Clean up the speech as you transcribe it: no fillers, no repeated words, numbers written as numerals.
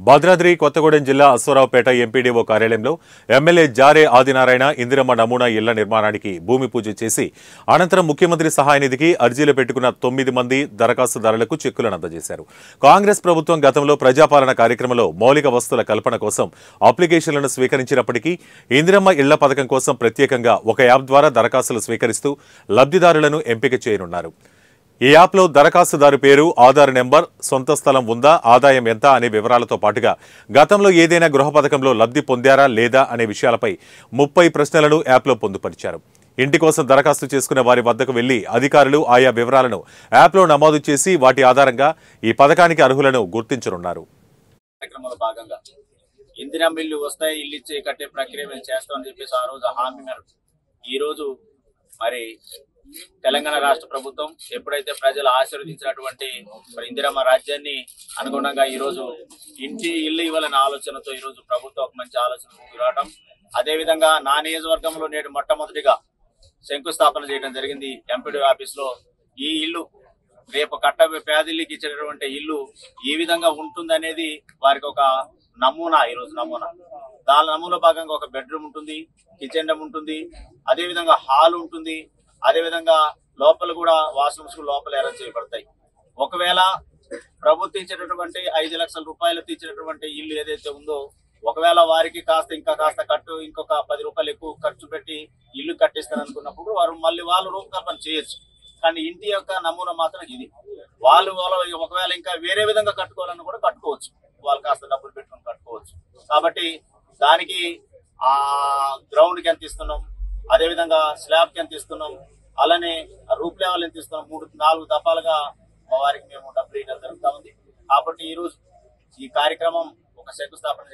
భద్రాద్రి కొత్తగూడెం జిల్లా అశ్వారావుపేట ఎంపీడీఓ కార్యాలయంలో ఎమ్మెల్యే జారే ఆదినారాయణ ఇందిరమ్మ నమూనా ఇళ్ల నిర్మాణానికి భూమి పూజ చేసి అనంతరం ముఖ్యమంత్రి సహాయ నిధికి అర్జీలు పెట్టుకున్న 9 మంది దరఖాస్తుదారులకు చెక్కులను అందజేశారు. కాంగ్రెస్ ప్రభుత్వం గతంలో ప్రజాపాలన కార్యక్రమంలో మౌలిక వస్తువుల కల్పన కోసం అప్లికేషన్లను స్వీకరించినప్పటికీ ఇందిరమ్మ ఇళ్ల పథకం కోసం ప్రత్యేకంగా ఒక యాప్ ద్వారా దరఖాస్తులు స్వీకరిస్తూ లబ్ధిదారులను ఎంపిక చేయనున్నారు. ఈ యాప్లో దరఖాస్తుదారు పేరు, ఆధార్ నెంబర్, సొంత స్థలం ఉందా, ఆదాయం ఎంత అనే వివరాలతో పాటుగా గతంలో ఏదైనా గృహ పథకంలో లబ్ధి పొందారా లేదా అనే విషయాలపై 30 ప్రశ్నలను యాప్లో పొందుపరిచారు. ఇంటి కోసం దరఖాస్తు చేసుకున్న వారి వద్దకు వెళ్లి అధికారులు ఆయా వివరాలను యాప్లో నమోదు చేసి వాటి ఆధారంగా ఈ పథకానికి అర్హులను గుర్తించనున్నారు. ఇందిరమ్మ ఇల్లు వస్తాయి, ఇల్లు ఇచ్చి కట్టే ప్రక్రియ మేము చేస్తామని చెప్పేసి ఆ రోజు హామీ మేరకు ఈ రోజు మరి తెలంగాణ రాష్ట్ర ప్రభుత్వం ఎప్పుడైతే ప్రజలు ఆశీర్వదించినటువంటి మరి ఇందిరమ్మ రాజ్యాన్ని అనుగుణంగా ఈ రోజు ఇంటి ఇల్లు ఇవ్వాలనే ఆలోచనతో ఈ రోజు ప్రభుత్వం ఒక మంచి ఆలోచన రావడం, అదేవిధంగా నా నియోజకవర్గంలో నేడు మొట్టమొదటిగా శంకుస్థాపన చేయడం జరిగింది. ఎంపీడీ ఆఫీస్ లో ఈ ఇల్లు రేపు పేదలకు ఇచ్చేటటువంటి ఇల్లు ఈ విధంగా ఉంటుందనేది వారికి ఒక నమూనా. ఈ రోజు నమూనా దాని నమూనా భాగంగా ఒక బెడ్రూమ్ ఉంటుంది, కిచెన్ రూమ్ ఉంటుంది, అదేవిధంగా హాల్ ఉంటుంది, అదేవిధంగా లోపల కూడా వాష్రూమ్స్ లోపల అరేంజ్ చేయబడతాయి. ఒకవేళ ప్రభుత్వం ఇచ్చేటటువంటి 5 లక్షల రూపాయలతో ఇచ్చినటువంటి ఇల్లు ఏదైతే ఉందో, ఒకవేళ వారికి ఇంకా కాస్త ఇంకొక 10 రూపాయలు ఎక్కువ ఖర్చు పెట్టి ఇల్లు కట్టిస్తారనుకున్నప్పుడు వాళ్ళు రూపకల్పన చేయొచ్చు. కానీ ఇంటి యొక్క నమూనా మాత్రం ఇది. వాళ్ళు ఒకవేళ ఇంకా వేరే విధంగా కట్టుకోవాలని కూడా కట్టుకోవచ్చు, వాళ్ళు కాస్త డబ్బులు పెట్టుకుని కట్టుకోవచ్చు. కాబట్టి దానికి ఆ గ్రౌండ్ కి ఎంత ఇస్తున్నాం, అదేవిధంగా స్లాబ్ కి ఎంత ఇస్తున్నాం, అలానే రూప్ లెవెల్ ఎంత ఇస్తున్నాం, 3-4 దఫాలుగా వారికి మేము డబ్బులు ఇవ్వడం జరుగుతా ఉంది. కాబట్టి ఈ రోజు ఈ కార్యక్రమం ఒక శంకుస్థాపన